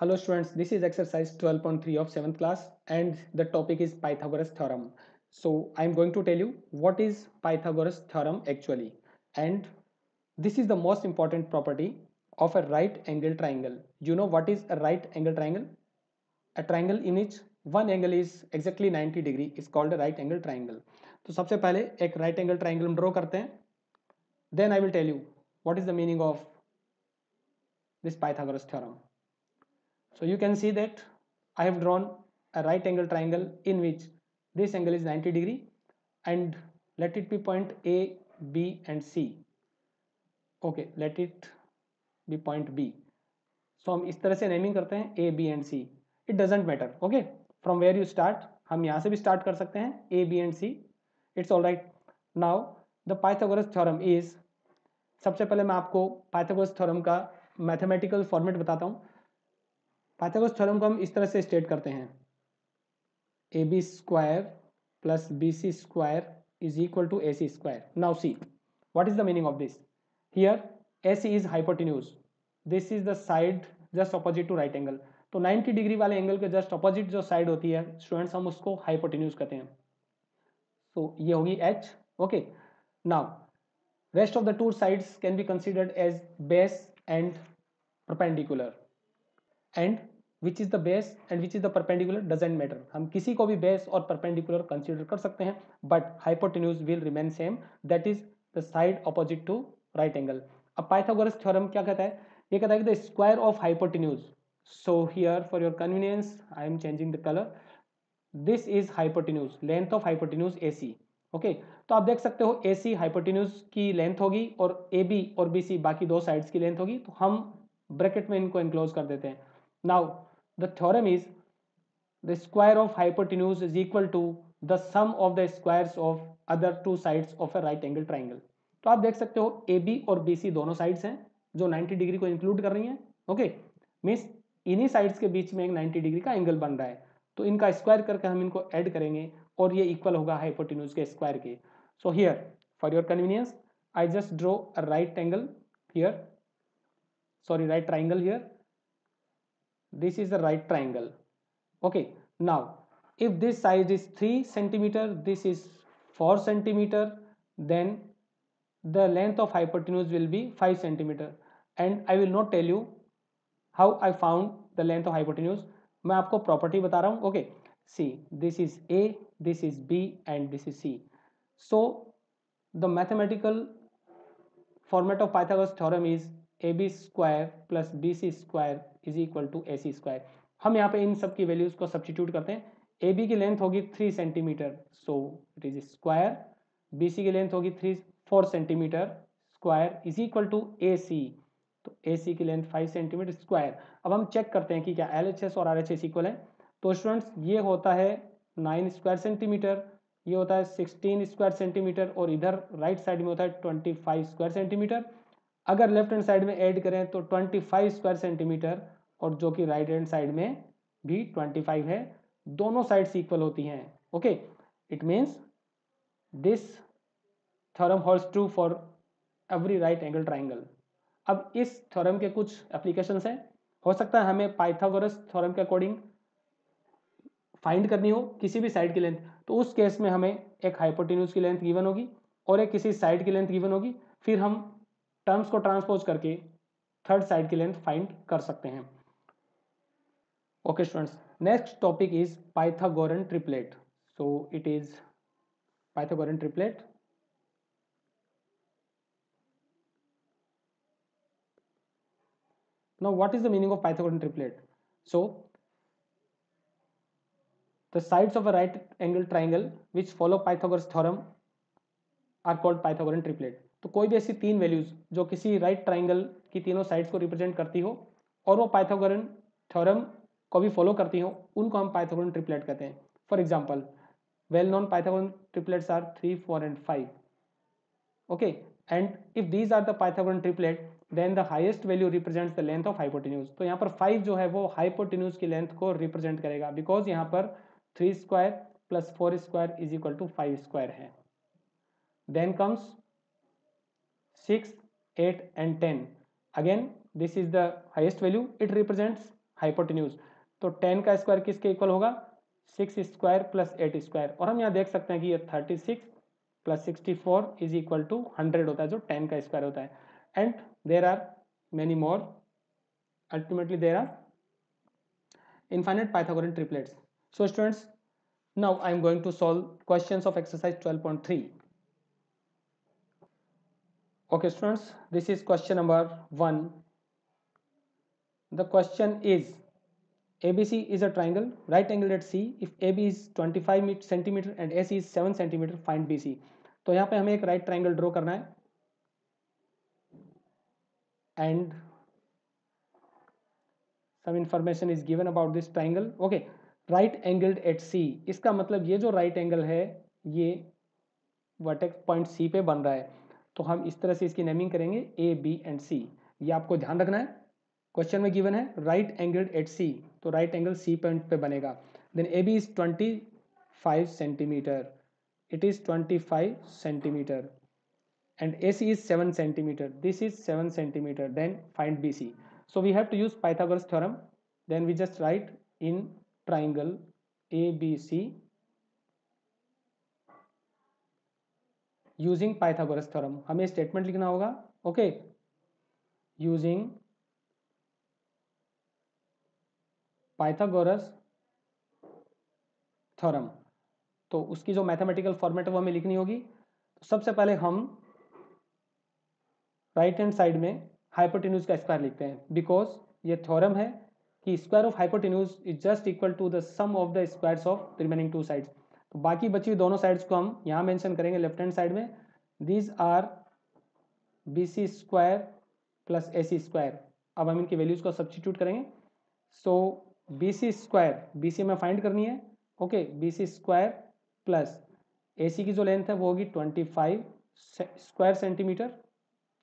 Hello students, this is exercise 12.3 of 7th class and the topic is Pythagoras theorem. So I am going to tell you what is Pythagoras theorem actually, and this is the most important property of a right angle triangle. You know what is a right angle triangle? A triangle in which one angle is exactly 90 degree is called a right angle triangle. तो सबसे पहले एक right angle triangle हम draw करते हैं. Then I will tell you what is the meaning of this Pythagoras theorem. So you can see that I have drawn a right angle triangle in which this angle is 90 degree and let it be point A, B and C. Okay, let it be point B. So हम इस तरह से naming करते हैं A, B and C. It doesn't matter. Okay, from where you start, हम यहाँ से भी start कर सकते हैं A, B and C. It's all right. Now the Pythagoras theorem is, सबसे पहले मैं आपको Pythagoras theorem का मैथमेटिकल फॉर्मेट बताता हूँ. पाइथागोरस थ्योरम को हम इस तरह से स्टेट करते हैं A B square plus B C square is equal to A C square. Now see what is the meaning of this. Here A C is hypotenuse. This is the side just opposite to right angle. तो 90 degree वाले angle के just opposite जो side होती है students, हम उसको hypotenuse कहते हैं. सो ये होगी H. Okay, now rest of the two sides can be considered as base and perpendicular, and which is the base and which is the perpendicular doesn't matter. हम किसी को भी base और perpendicular consider कर सकते हैं, but hypotenuse will remain same, that is the side opposite to right angle. अब Pythagoras theorem क्या कहता है? ये कहता है कि the square of hypotenuse. So here for your convenience I am changing the color. This is hypotenuse, length of hypotenuse AC. Okay, तो आप देख सकते हो AC हाइपोटेन्यूज की लेंथ होगी और AB और BC बाकी दो साइड्स की लेंथ होगी. तो हम ब्रैकेट में इनको एनक्लोज कर देते हैं. Now the theorem is the square of hypotenuse is equal to the sum of the squares of other two sides of a right angle triangle. तो आप देख सकते हो AB और BC दोनों साइड्स हैं जो 90 डिग्री को इंक्लूड कर रही हैं. ओके, मीन्स इन्हीं साइड्स के बीच में एक 90 डिग्री का एंगल बन रहा है. तो इनका स्क्वायर करके हम इनको ऐड करेंगे और ये इक्वल होगा हाइपोटेन्यूज के स्क्वायर के. So here for your convenience I just draw a right angle here, sorry, right triangle here. This is the right triangle. Okay, now if this side is 3 centimeter, this is 4 centimeter, then the length of hypotenuse will be 5 centimeter. And I will not tell you how I found the length of hypotenuse. मैं आपको property बता रहा हूँ. Okay, see this is A, this is B and this is C. So the mathematical format of Pythagoras theorem is A B square plus B C square is equal to A C square. हम यहाँ पे इन सब की values को substitute करते हैं. A B की length होगी 3 centimetre, so it is square. B C की लेंथ होगी 4 centimetre square is equal to A C. तो ए सी की लेंथ 5 सेंटीमीटर स्क्वायर. अब हम चेक करते हैं कि क्या एल एच एस और आर एच एस इक्वल है. तो स्टूडेंट्स ये होता है 9 स्क्वायर सेंटीमीटर, ये होता है 16 स्क्वायर सेंटीमीटर और इधर राइट साइड में होता है 25 स्क्वायर सेंटीमीटर. अगर लेफ्ट हैंड साइड में ऐड करें तो 25 स्क्वायर सेंटीमीटर और जो कि राइट हैंड साइड में भी 25 है. दोनों साइड्स इक्वल होती हैं. Okay, it means this theorem holds true for every right angle triangle. अब इस थ्योरम के कुछ एप्लीकेशंस हैं. हो सकता है हमें पाइथागोरस थ्योरम के अकॉर्डिंग फाइंड करनी हो किसी भी साइड की लेंथ, तो उस केस में हमें एक हाइपोटेन्यूज की लेंथ गिवन होगी और एक किसी साइड की लेंथ गिवन होगी. फिर हम टर्म्स को ट्रांसपोज करके थर्ड साइड की लेंथ फाइंड कर सकते हैं. Okay students, next topic is Pythagorean triplet. So it is Pythagorean triplet. Now what is the meaning of Pythagorean triplet? So the sides of a right angle triangle which follow Pythagoras theorem are called Pythagorean triplet. तो कोई भी ऐसी तीन values जो किसी right triangle की तीनों sides को रिप्रेजेंट करती हो और वो पाइथागोरन थ्योरम को भी फॉलो करती हो, उनको हम पाइथागोरन ट्रिपलेट कहते हैं. For example, well known Pythagorean triplets are 3, 4 and 5. Okay, and if these are the Pythagorean triplet, then the highest value represents the length of hypotenuse. तो यहाँ पर 5 जो है वो hypotenuse की लेंथ को रिप्रेजेंट करेगा, बिकॉज यहाँ पर 3 square plus 4 square is equal to 5 square है. Then comes 6, 8 and 10. Again, this is the highest value. It represents hypotenuse, तो 10 का स्क्वायर किसके इक्वल होगा, 6 स्क्वायर प्लस 8 स्क्वायर। और हम यहाँ देख सकते हैं कि ये 36 प्लस 64 इज इक्वल टू 100 होता है, जो 10 का स्क्वायर होता है। And there are many more, ultimately there are infinite Pythagorean triplets. So students, now I am going to solve questions of exercise 12.3. Okay students, this is question number 1. The question is, ABC is a triangle, right angled at C. If AB is 25 centimeter and AC is 7 centimeter, find BC. तो यहाँ पे हमें एक right triangle draw करना है and some information is given about this triangle. Okay, right angled at C, इसका मतलब ये जो right angle है ये वर्टेक्स पॉइंट सी पे बन रहा है, तो हम इस तरह से इसकी नेमिंग करेंगे ए बी एंड सी। ये आपको ध्यान रखना है, क्वेश्चन में गिवन है राइट एंगल्ड एट सी, तो राइट एंगल सी पॉइंट पे बनेगा। Then A B is 25 centimetre, it is 25 centimetre and AC is 7 centimeter, this is 7 centimeter, then find BC. So we have to use Pythagoras theorem, then we just write in triangle ABC using Pythagoras theorem, हमें statement लिखना होगा। Okay, using Pythagoras theorem, तो उसकी जो mathematical format है वो हमें लिखनी होगी। तो सबसे पहले हम राइट हैंड साइड में हाइपोटेन्यूज का स्क्वायर लिखते हैं, बिकॉज ये थ्योरम है कि square of hypotenuse is just equal to the sum of the squares of the remaining two sides. तो बाकी बची हुई दोनों साइड्स को हम यहाँ मेंशन करेंगे लेफ्ट हैंड साइड में, these are BC square plus AC square. अब हम इनकी वैल्यूज को सब्स्टिट्यूट करेंगे। सो BC स्क्वायर, BC में फाइंड करनी है। Okay, BC square plus AC की जो लेंथ है वो होगी 25 square centimetre,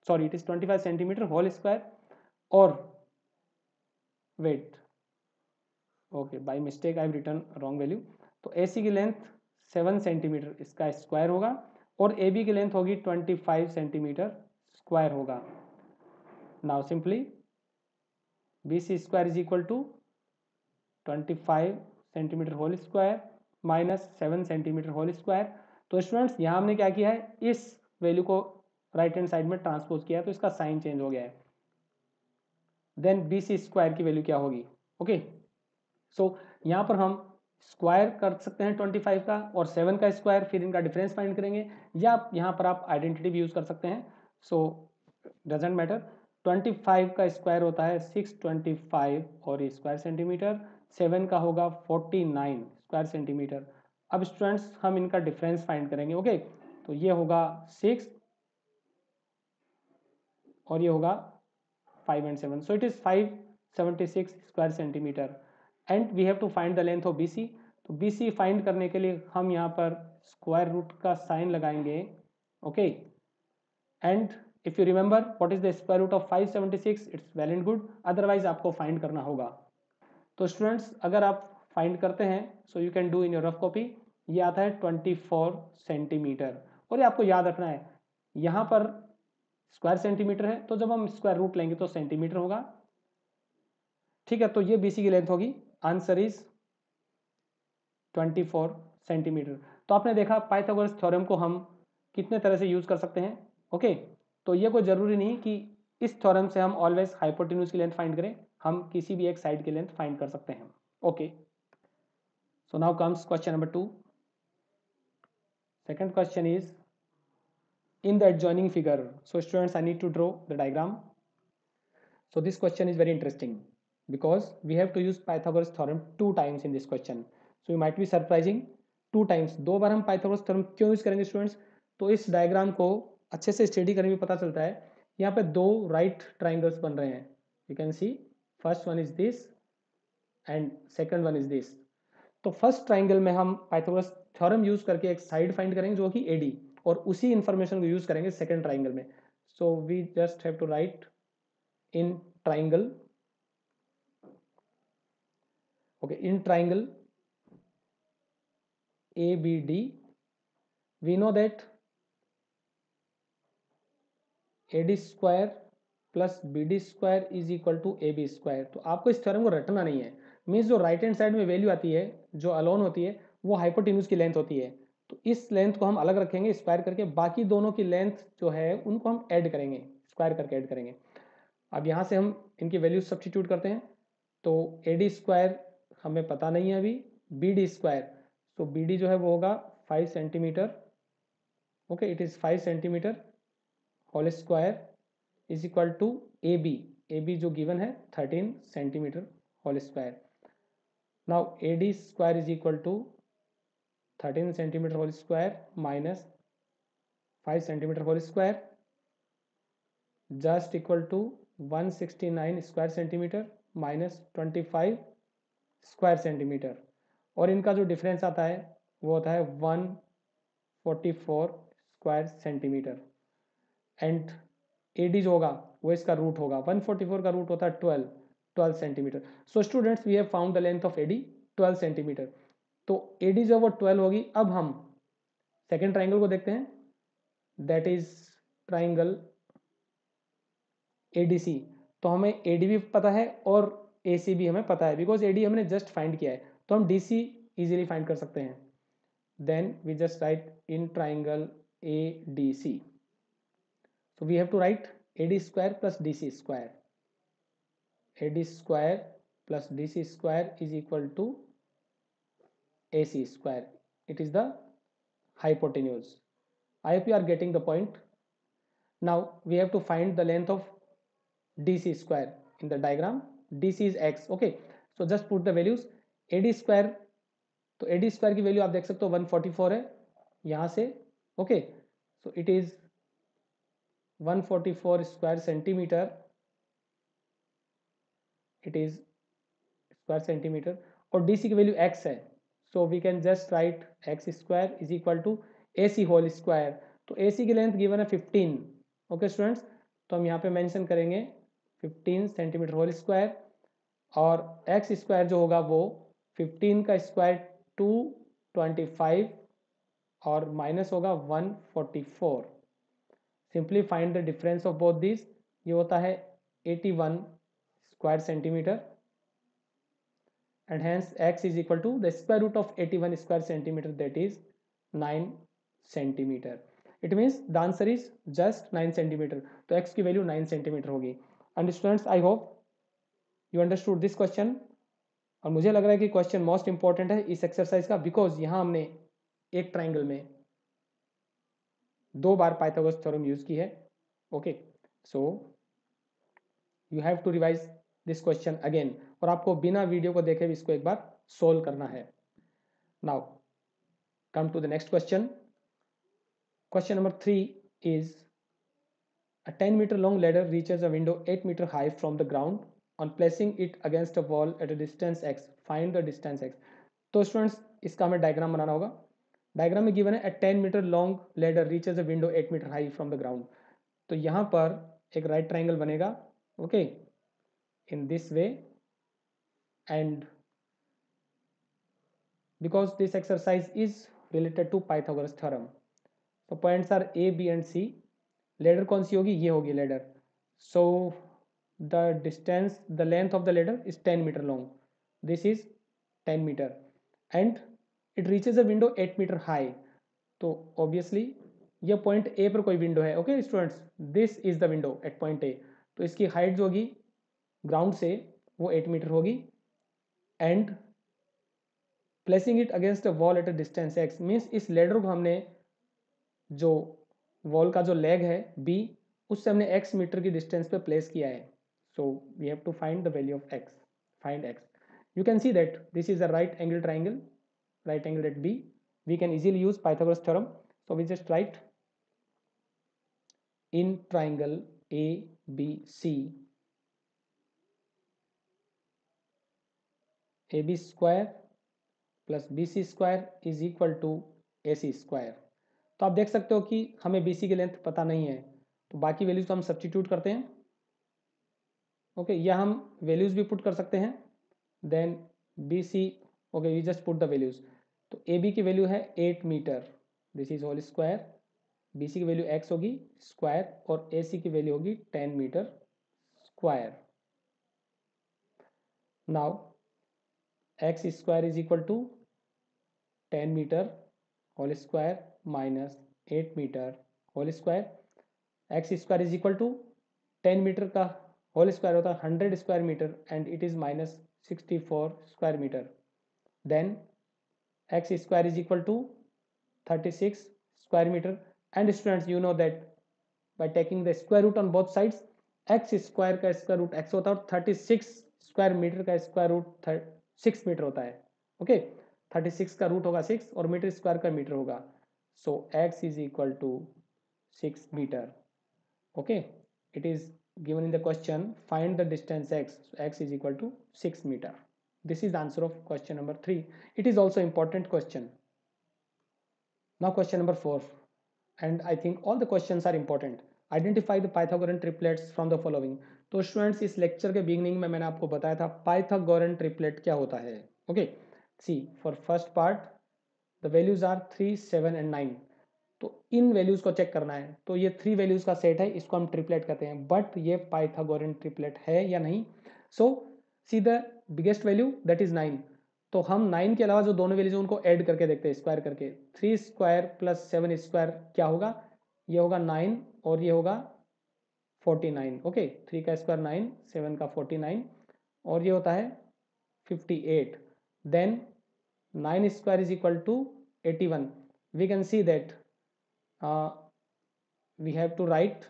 sorry it is 25 centimetre whole square, और wait, okay by mistake I have written wrong value. तो AC की लेंथ 7 सेंटीमीटर, इसका स्क्वायर होगा, और AB की लेंथ होगी 25 सेंटीमीटर स्क्वायर होगा। Now simply BC square is equal to 25 centimetre whole square minus 7 centimetre whole square. तो students यहाँ हमने क्या किया है, इस वैल्यू को राइट हैंड साइड में ट्रांसपोज किया है, तो इसका साइन चेंज हो गया है। देन BC स्क्वायर की वैल्यू क्या होगी, ओके सो यहाँ पर हम स्क्वायर कर सकते हैं 25 का और 7 का स्क्वायर, फिर इनका डिफरेंस फाइंड करेंगे, या यहाँ पर आप आइडेंटिटी भी यूज कर सकते हैं। सो डजेंट मैटर, 25 का स्क्वायर होता है 625 और स्क्वायर सेंटीमीटर, 7 का होगा 49 स्क्वायर सेंटीमीटर। अब स्टूडेंट्स हम इनका डिफरेंस फाइंड करेंगे। ओके, तो ये होगा 6 और ये होगा 5 and 7, so it is 576 square centimetre and we have to find the length of BC। तो BC फाइंड करने के लिए हम यहाँ पर स्क्वायर रूट का साइन लगाएंगे। Okay, and if you remember what is the square root of 576, it's well and good, otherwise आपको फाइंड करना होगा। तो स्टूडेंट्स अगर आप फाइंड करते हैं, so you can do in your rough copy, ये आता है 24 सेंटीमीटर। और ये आपको याद रखना है, यहाँ पर स्क्वायर सेंटीमीटर है, तो जब हम स्क्वायर रूट लेंगे तो सेंटीमीटर होगा। ठीक है, तो ये BC की लेंथ होगी, आंसर इज 24 सेंटीमीटर। तो आपने देखा पाइथागोरस थ्योरम को हम कितने तरह से यूज कर सकते हैं। ओके, तो ये कोई जरूरी नहीं कि इस थ्योरम से हम ऑलवेज हाइपोटेन्यूज की लेंथ फाइंड करें, हम किसी भी एक साइड की लेंथ फाइंड कर सकते हैं। Okay, so now comes question number 2। Second question is in the adjoining figure. So students, I need to draw the diagram. So this question is very interesting because we have to use Pythagoras theorem 2 times in this question. So you might be surprising, 2 times, 2 बार हम Pythagoras theorem क्यों use करेंगे students, तो इस diagram को अच्छे से study करने में पता चलता है। यहाँ पे 2 राइट ट्राइंगल्स बन रहे हैं, you can C first one is this and second one is this. तो फर्स्ट ट्राइंगल में हम पाइथागोरस थ्योरम यूज करके एक साइड फाइंड करेंगे जो कि AD, और उसी इंफॉर्मेशन को यूज करेंगे सेकंड ट्राइंगल में। So we just have to write in triangle, okay, in triangle ABD we know that AD square plus B D square is equal to A B square. तो आपको इस theorem को रटना नहीं है। Means जो right hand side में value आती है जो अलोन होती है वो हाइपोटेन्यूज की लेंथ होती है। तो इस लेंथ को हम अलग रखेंगे स्क्वायर करके, बाकी दोनों की लेंथ जो है उनको हम ऐड करेंगे, स्क्वायर करके ऐड करेंगे। अब यहाँ से हम इनकी वैल्यू सब्सटीट्यूट करते हैं। तो ए डी स्क्वायर हमें पता नहीं है अभी, बी डी स्क्वायर, तो बी डी जो है वो होगा 5 centimetre. Okay, it is 5 centimetre whole square is equal to A B जो गिवन है 13 centimetre whole square. Now A D square is equal to 13 centimetre whole square minus 5 centimetre whole square just equal to 169 square centimetre minus 25 square centimetre, और इनका जो difference आता है वो होता है 144 square centimetre. And A D जो होगा वो इसका रूट होगा, 144 का रूट होता है 12 centimetre. So students we have found the length of A D 12 centimetre. तो ए डी जो वो 12 होगी। अब हम सेकेंड ट्राइंगल को देखते हैं, that is triangle A D C. तो हमें ए डी भी पता है और ए सी भी हमें पता है, बिकॉज ए डी हमने जस्ट फाइंड किया है, तो हम डी सी इजिली फाइंड कर सकते हैं। Then we just write in triangle A D C, so we have to write AD square plus DC square. AD square plus DC square is equal to AC square. It is the hypotenuse. I hope you are getting the point. Now we have to find the length of DC square in the diagram. DC is x. Okay, so just put the values. AD square, तो AD square की value आप देख सकते हो 144 है यहाँ से। Okay, so it is 144 square centimetre, it is square centimetre, और डीसी की वैल्यू x है। So we can just write X square is equal to A C whole square. तो ए सी की लेंथ गिवन है 15। ओके स्टूडेंट्स, तो हम यहाँ पे मेंशन करेंगे 15 सेंटीमीटर होल स्क्वायर, और एक्स स्क्वायर जो होगा वो 15 का स्क्वायर 225 और माइनस होगा 144। Simply find the difference of both this, ये होता है 81 square centimetre, and hence x is equal to the square root of 81 square centimeter, that is 9 centimeter. It means the answer is just 9 centimeter. तो x की value 9 centimetre होगी। And students I hope you understood this question, और मुझे लग रहा है कि question most important है इस एक्सरसाइज का, बिकॉज यहाँ हमने एक ट्राइंगल में 2 बार पाइथागोरस थ्योरम यूज की है। Okay, so you have to revise this question again, और आपको बिना वीडियो को देखे भी इसको एक बार सोल्व करना है। Now come to the next question. Question number 3 is a 10 meter long ladder reaches a window 8 meter high from the ground. On placing it against a wall at a distance x, find the distance x. तो students इसका हमें diagram बनाना होगा। Diagram में given है a 10 meter long ladder reaches a window 8 meter high from the ground। तो यहाँ पर एक राइट ट्राइंगल बनेगा, okay, in this way, and because this exercise is related to Pythagoras theorem, so points are A, B and C. Ladder कौन सी होगी, ये होगी ladder. So the distance, the length of the ladder is 10 metre long, this is 10 metre, and it reaches a window 8 metre high. तो obviously ये point A पर कोई window है। Okay students, this is the window at point A, तो इसकी height जो होगी ground से वो 8 मीटर होगी, and placing it against a wall at a distance x, means इस लेडर को हमने जो वॉल का जो लेग है बी, उससे हमने x मीटर की डिस्टेंस पे प्लेस किया है। So we have to find the value of x, find x। You can see that this is a right angle triangle, right angle at b, we can easily use Pythagoras theorem. So we just write in triangle a b c, ab square plus bc square is equal to ac square. तो आप देख सकते हो कि हमें BC की length पता नहीं है, तो बाकी वैल्यूज तो हम सब्स्टिट्यूट करते हैं। ओके, या हम वैल्यूज भी पुट कर सकते हैं। Then BC, okay, we just put the values. तो AB की वैल्यू है 8 metre, this is whole square. BC की वैल्यू x होगी स्क्वायर, और AC की वैल्यू होगी 10 metre square. Now x square is equal to 10 meter whole square minus 8 meter whole square. x square is equal to 10 metre का whole square होता है 100 square metre and it is minus 64 square metre. Then x square is equal to 36 square meter. And students, you know that by taking the square root on both sides, x square का square root x होता है और 36 square metre का square root 6 metre होता है. Okay 36 का root होगा 6 और मीटर स्क्वायर का मीटर होगा. So x is equal to 6 metre. Okay it is given in the question, find the distance x. So x is equal to 6 meter. This is the answer of question number 3. It is also important question. Now question number 4, and I think all the questions are important. Identify the Pythagorean triplets from the following. तो students इस lecture के beginning में मैंने आपको बताया था Pythagorean triplet क्या होता है. Okay see for first part the values are 3, 7 and 9. तो इन वैल्यूज को चेक करना है. तो ये 3 वैल्यूज का सेट है, इसको हम ट्रिपलेट कहते हैं. बट ये पाइथागोरन ट्रिपलेट है या नहीं. So see the biggest value that is 9. तो हम 9 के अलावा जो दोनों वैल्यूज उनको ऐड करके देखते हैं स्क्वायर करके. 3 स्क्वायर प्लस 7 स्क्वायर क्या होगा. ये होगा 9 और ये होगा 49. ओके 3 का स्क्वायर 9, 7 का 49 और ये होता है 58. Then 9 square is equal to 81. We can see that we have to write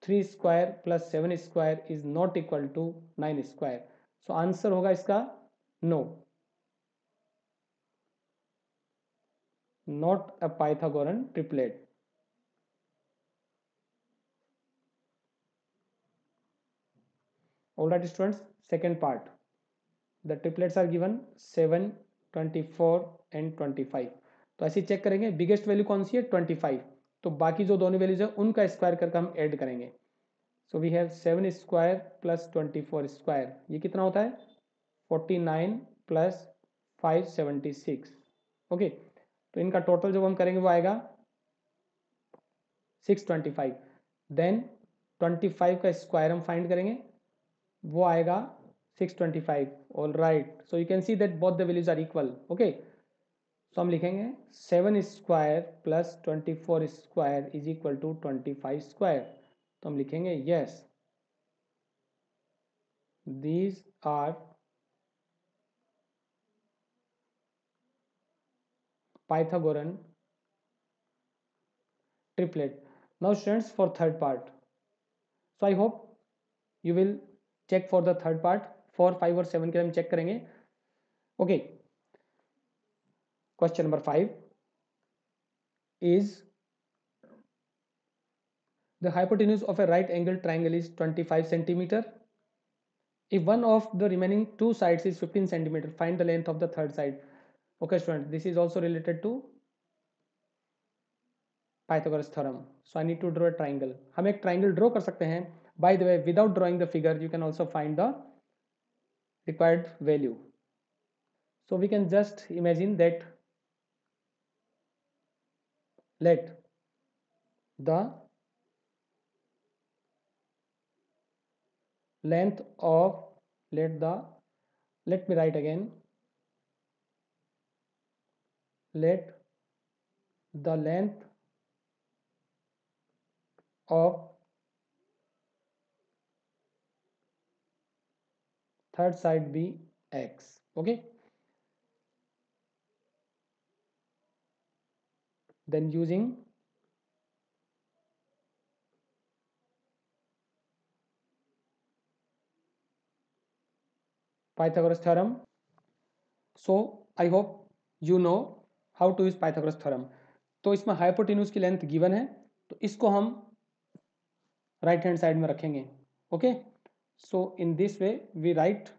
3 square plus 7 square is not equal to 9 square. So answer होगा इसका no, not a Pythagorean triplet. All right students, second part. The triplets are given 7, 24 and 25. तो ऐसे check करेंगे. Biggest value कौन सी है 25. तो बाकी जो दोनों वैल्यूज है उनका स्क्वायर करके हम ऐड करेंगे. So we have 7 square plus 24 square. ये कितना होता है 49 प्लस 576. ओके तो इनका टोटल जब हम करेंगे वो आएगा 625. देन 25 का स्क्वायर हम फाइंड करेंगे, वो आएगा 625. All right, so you can see that both the values are equal. Okay तो हम लिखेंगे 7 square plus 24 square is equal to 25 square. तो हम लिखेंगे yes these are Pythagorean triplet. Now students, for third part, so I hope you will check for the third part. 4, 5 और 7 के हम check करेंगे. Okay question number 5 is the hypotenuse of a right angle triangle is 25 centimeter. If one of the remaining two sides is 15 centimeter, find the length of the third side. Okay student, this is also related to Pythagoras theorem. So I need to draw a triangle. हम एक triangle draw कर सकते हैं. By the way, without drawing the figure, you can also find the required value. So we can just imagine that let the length of let me write again, let the length of third side be x. Okay, then using Pythagoras theorem. So I hope you know how to use Pythagoras theorem. तो इसमें hypotenuse की length given है, तो इसको हम right hand side में रखेंगे. Okay so in this way we write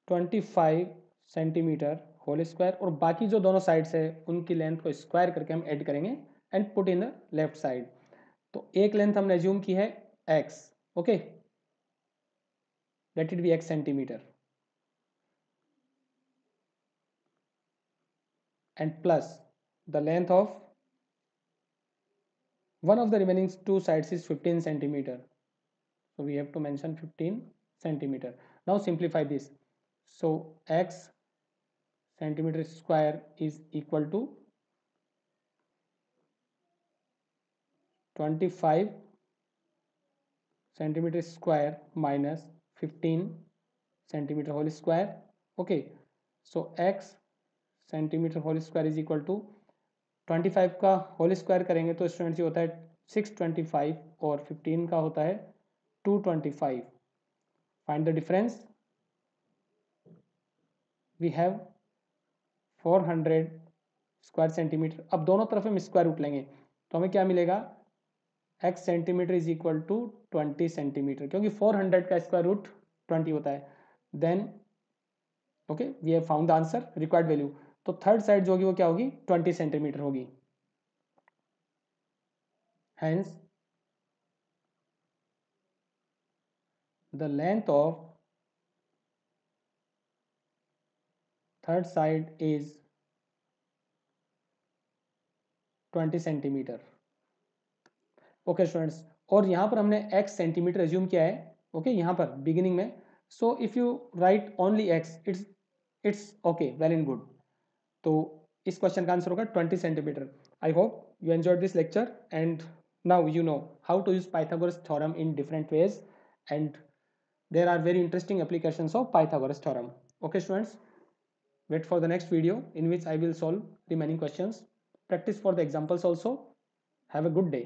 25 centimetre whole square और बाकी जो दोनों साइड्स है उनकी लेंथ को स्क्वायर करके हम ऐड करेंगे and put in the left side. तो एक लेंथ हमने एज्यूम की है x. Okay let it be x centimetre and plus the length of One of the remaining two sides is 15 centimeter. So we have to mention 15 centimeter. Now simplify this. So x centimeter square is equal to 25 centimeter square minus 15 centimeter whole square. Okay, so x centimetre whole square is equal to 25 का whole square करेंगे तो students ये होता है 625 और 15 का होता है 225. Find the difference. We have 400 square centimetre. अब दोनों तरफ हम स्क्वायर रूट लेंगे तो हमें क्या मिलेगा, x centimetre is equal to 20 centimetre, क्योंकि 400 का स्क्वायर रूट 20 होता है. Then okay, we have found the answer, required value. तो थर्ड साइड जो होगी वो क्या होगी, 20 सेंटीमीटर होगी. Hence, the length of third side is 20 centimetre. Okay students, और यहाँ पर हमने x सेंटीमीटर एज्यूम किया है. ओके यहाँ पर बिगिनिंग में. So if you right only x, it's okay, well and good. तो इस क्वेश्चन का आंसर होगा 20 centimetre. I hope you enjoyed this lecture and now you know how to use Pythagoras theorem in different ways, and there are very interesting applications of Pythagoras theorem. Okay students, wait for the next video in which I will solve remaining questions. Practice for the examples also. Have a good day.